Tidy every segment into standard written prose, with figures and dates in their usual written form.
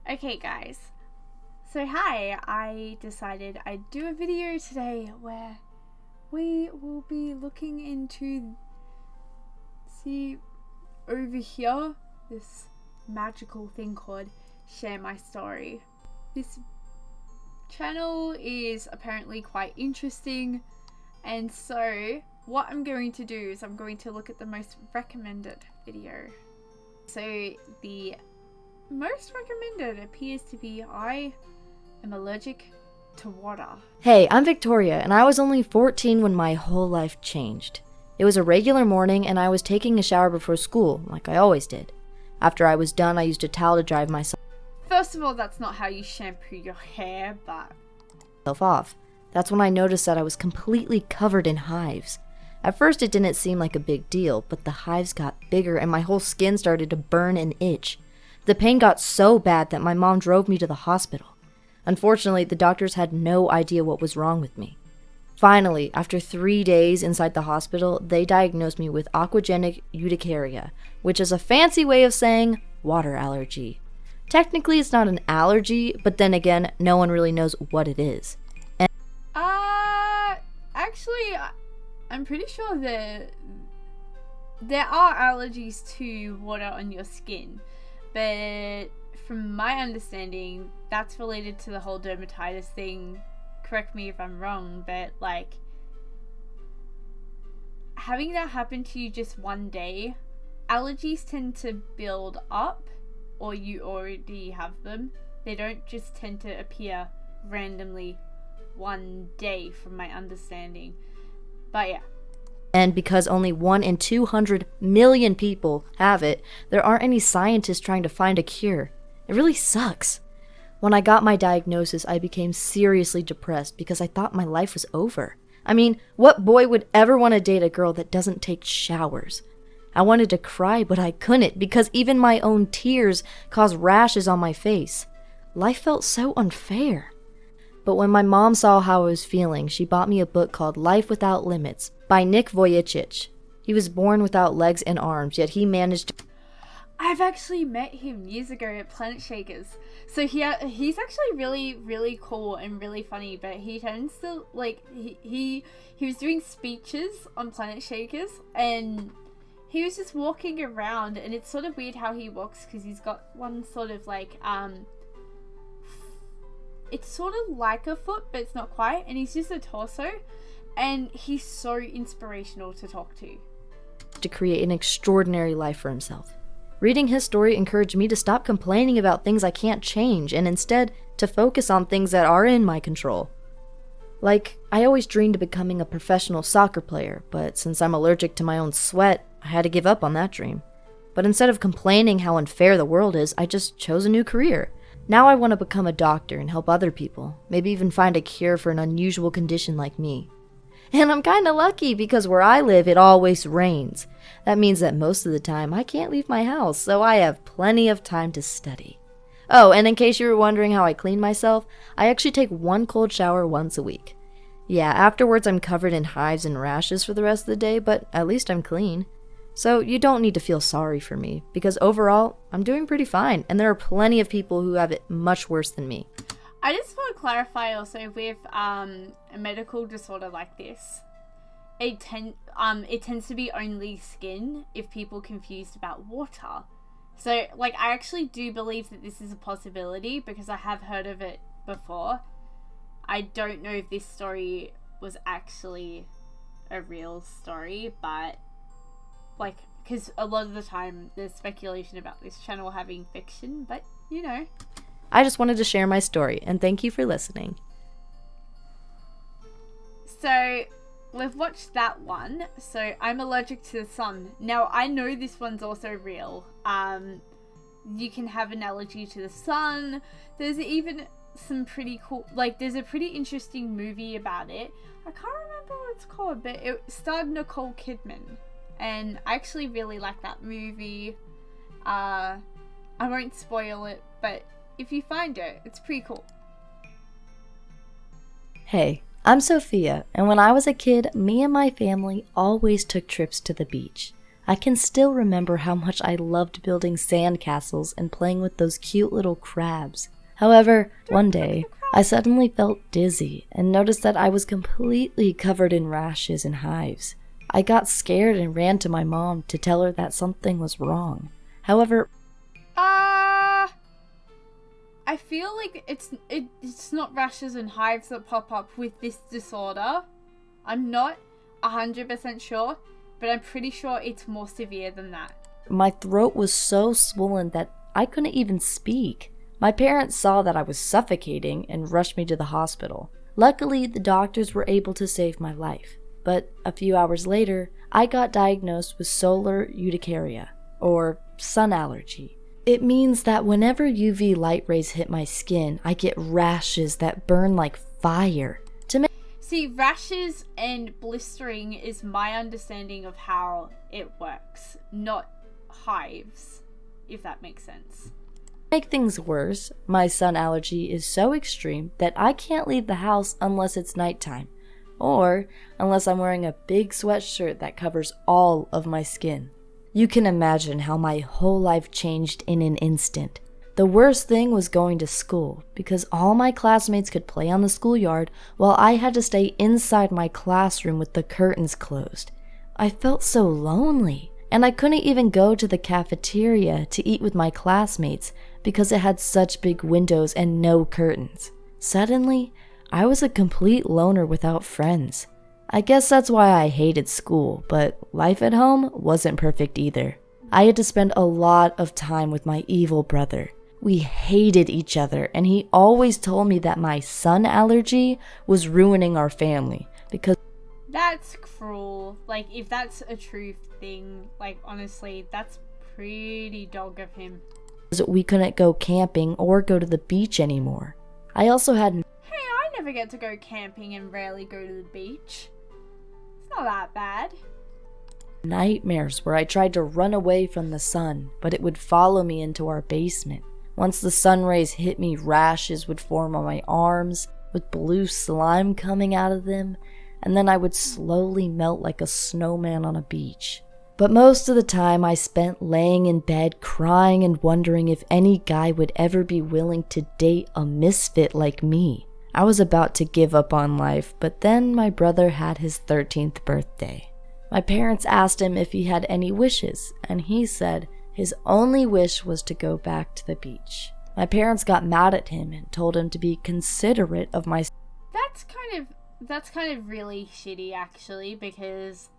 Okay guys, so hi, I decided I'd do a video today where we will be looking into, see over here, this magical thing called Share My Story. This channel is apparently quite interesting, and so what I'm going to do is I'm going to look at the most recommended video. So the most recommended appears to be I am allergic to water. Hey, I'm Victoria, and I was only 14 when my whole life changed. It was a regular morning, and I was taking a shower before school, like I always did. After I was done, I used a towel to dry myself First of all, that's not how you shampoo your hair, but off. That's when I noticed that I was completely covered in hives. At first, it didn't seem like a big deal, but the hives got bigger, and my whole skin started to burn and itch. The pain got so bad that my mom drove me to the hospital. Unfortunately, the doctors had no idea what was wrong with me. Finally, after 3 days inside the hospital, they diagnosed me with aquagenic urticaria, which is a fancy way of saying water allergy. Technically, it's not an allergy, but then again, no one really knows what it is. actually, I'm pretty sure that there are allergies to water on your skin, but from my understanding, that's related to the whole dermatitis thing. Correct me if I'm wrong, but like having that happen to you just one day, allergies tend to build up, or you already have them. They don't just tend to appear randomly one day, from my understanding. But yeah. And because only 1 in 200 million people have it, there aren't any scientists trying to find a cure. It really sucks. When I got my diagnosis, I became seriously depressed because I thought my life was over. I mean, what boy would ever want to date a girl that doesn't take showers? I wanted to cry, but I couldn't because even my own tears caused rashes on my face. Life felt so unfair. But when my mom saw how I was feeling, she bought me a book called Life Without Limits by Nick Vujicic. He was born without legs and arms, yet he managed to... I've actually met him years ago at Planet Shakers. So he's actually really cool and really funny, but he tends to like he was doing speeches on Planet Shakers, and he was just walking around, and it's sort of weird how he walks because he's got one sort of like it's sort of like a foot, but it's not quite, and he's just a torso, and he's so inspirational to talk to create an extraordinary life for himself. Reading his story encouraged me to stop complaining about things I can't change and instead to focus on things that are in my control. Like, I always dreamed of becoming a professional soccer player, but since I'm allergic to my own sweat, I had to give up on that dream. But instead of complaining how unfair the world is, I just chose a new career. Now I want to become a doctor and help other people, maybe even find a cure for an unusual condition like me. And I'm kinda lucky because where I live, it always rains. That means that most of the time I can't leave my house, so I have plenty of time to study. Oh, and in case you were wondering how I clean myself, I actually take one cold shower once a week. Yeah, afterwards I'm covered in hives and rashes for the rest of the day, but at least I'm clean. So you don't need to feel sorry for me, because overall, I'm doing pretty fine, and there are plenty of people who have it much worse than me. I just want to clarify also with a medical disorder like this, it tends to be only skin if people confused about water. So like I actually do believe that this is a possibility because I have heard of it before. I don't know if this story was actually a real story, but like, because a lot of the time there's speculation about this channel having fiction, but you know. I just wanted to share my story, and thank you for listening. So, we've watched that one. So, I'm allergic to the sun. Now, I know this one's also real. You can have an allergy to the sun. There's even some pretty cool, like, there's a pretty interesting movie about it. I can't remember what it's called, but it starred Nicole Kidman. And I actually really like that movie. I won't spoil it, but if you find it, it's pretty cool. Hey, I'm Sophia, and when I was a kid, me and my family always took trips to the beach. I can still remember how much I loved building sandcastles and playing with those cute little crabs. However, one day, I suddenly felt dizzy and noticed that I was completely covered in rashes and hives. I got scared and ran to my mom to tell her that something was wrong. However, I feel like it's not rashes and hives that pop up with this disorder. I'm not 100% sure, but I'm pretty sure it's more severe than that. my throat was so swollen that I couldn't even speak. My parents saw that I was suffocating and rushed me to the hospital. Luckily, the doctors were able to save my life. But a few hours later, I got diagnosed with solar urticaria, or sun allergy. It means that whenever UV light rays hit my skin, I get rashes that burn like fire. See, rashes and blistering is my understanding of how it works, not hives, if that makes sense. To make things worse, my sun allergy is so extreme that I can't leave the house unless it's nighttime, or unless I'm wearing a big sweatshirt that covers all of my skin. You can imagine how my whole life changed in an instant. The worst thing was going to school, because all my classmates could play on the schoolyard while I had to stay inside my classroom with the curtains closed. I felt so lonely, and I couldn't even go to the cafeteria to eat with my classmates because it had such big windows and no curtains. Suddenly, I was a complete loner without friends. I guess that's why I hated school, but life at home wasn't perfect either. I had to spend a lot of time with my evil brother. We hated each other, and he always told me that my sun allergy was ruining our family because That's cruel. Like, if that's a true thing, like, honestly, that's pretty dog of him. we couldn't go camping or go to the beach anymore. I also had Hey, I never get to go camping and rarely go to the beach. It's not that bad. nightmares where I tried to run away from the sun, but it would follow me into our basement. Once the sun rays hit me, rashes would form on my arms, with blue slime coming out of them, and then I would slowly melt like a snowman on a beach. But most of the time I spent laying in bed crying and wondering if any guy would ever be willing to date a misfit like me. I was about to give up on life, but then my brother had his 13th birthday. My parents asked him if he had any wishes, and he said his only wish was to go back to the beach. My parents got mad at him and told him to be considerate of my... That's kind of really shitty, actually, because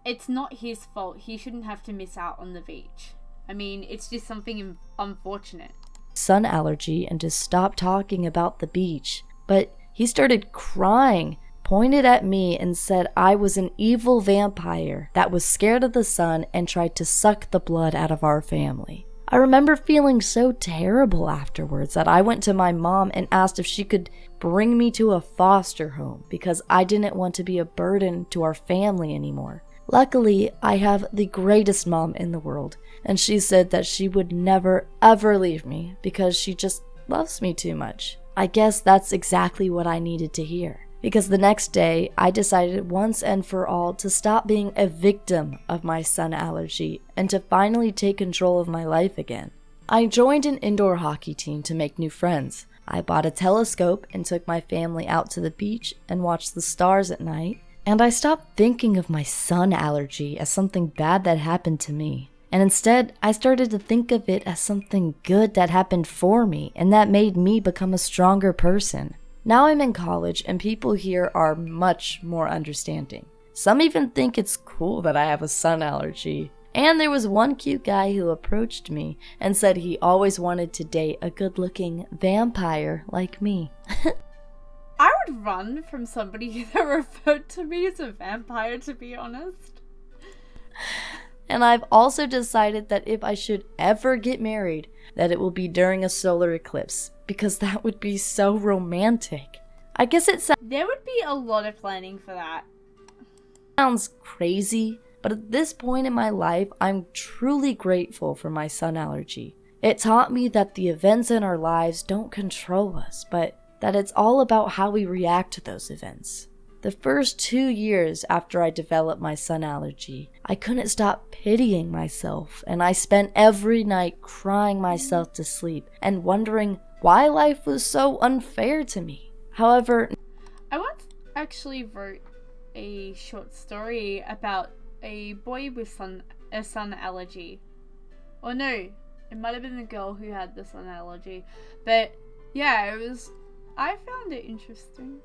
it's not his fault. He shouldn't have to miss out on the beach. I mean, it's just something unfortunate. sun allergy and to stop talking about the beach. But he started crying, pointed at me, and said I was an evil vampire that was scared of the sun and tried to suck the blood out of our family. I remember feeling so terrible afterwards that I went to my mom and asked if she could bring me to a foster home because I didn't want to be a burden to our family anymore. Luckily, I have the greatest mom in the world, and she said that she would never ever leave me because she just loves me too much. I guess that's exactly what I needed to hear. Because the next day, I decided once and for all to stop being a victim of my sun allergy and to finally take control of my life again. I joined an indoor hockey team to make new friends. I bought a telescope and took my family out to the beach and watched the stars at night. And I stopped thinking of my sun allergy as something bad that happened to me. And instead, I started to think of it as something good that happened for me and that made me become a stronger person. Now I'm in college and people here are much more understanding. Some even think it's cool that I have a sun allergy. And there was one cute guy who approached me and said he always wanted to date a good-looking vampire like me. I would run from somebody that referred to me as a vampire, to be honest. And I've also decided that if I should ever get married, that it will be during a solar eclipse, because that would be so romantic. I guess it There would be a lot of planning for that. sounds crazy, but at this point in my life, I'm truly grateful for my sun allergy. It taught me that the events in our lives don't control us, but that it's all about how we react to those events. The first 2 years after I developed my sun allergy, I couldn't stop pitying myself, and I spent every night crying myself to sleep and wondering why life was so unfair to me. However, I once actually wrote a short story about a boy with a sun allergy. Or no, it might have been the girl who had the sun allergy. But yeah, I found it interesting.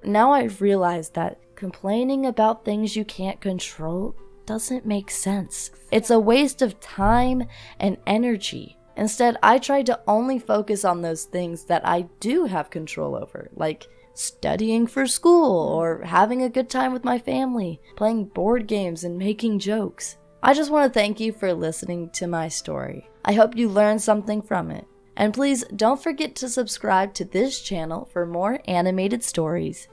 now I've realized that complaining about things you can't control doesn't make sense. It's a waste of time and energy. Instead, I tried to only focus on those things that I do have control over, like studying for school or having a good time with my family, playing board games and making jokes. I just want to thank you for listening to my story. I hope you learned something from it. And please don't forget to subscribe to this channel for more animated stories.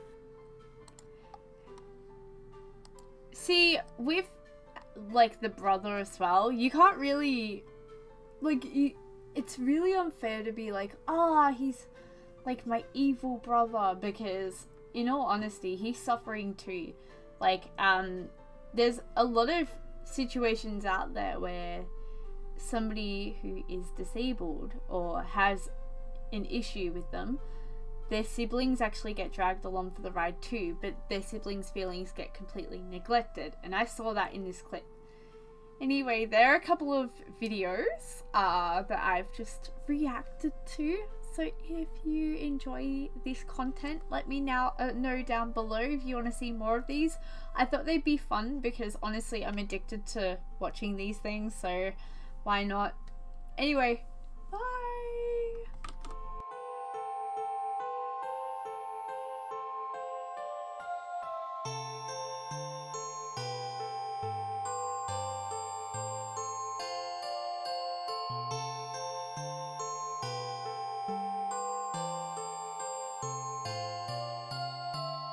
See, with like the brother as well, you can't really it's really unfair to be like, he's like my evil brother, because in all honesty, he's suffering too. Like, there's a lot of situations out there where somebody who is disabled or has an issue with them, their siblings actually get dragged along for the ride too, but their siblings' feelings get completely neglected, and I saw that in this clip. Anyway, there are a couple of videos that I've just reacted to, so if you enjoy this content, let me know down below if you want to see more of these. I thought they'd be fun because honestly I'm addicted to watching these things, so why not? Anyway,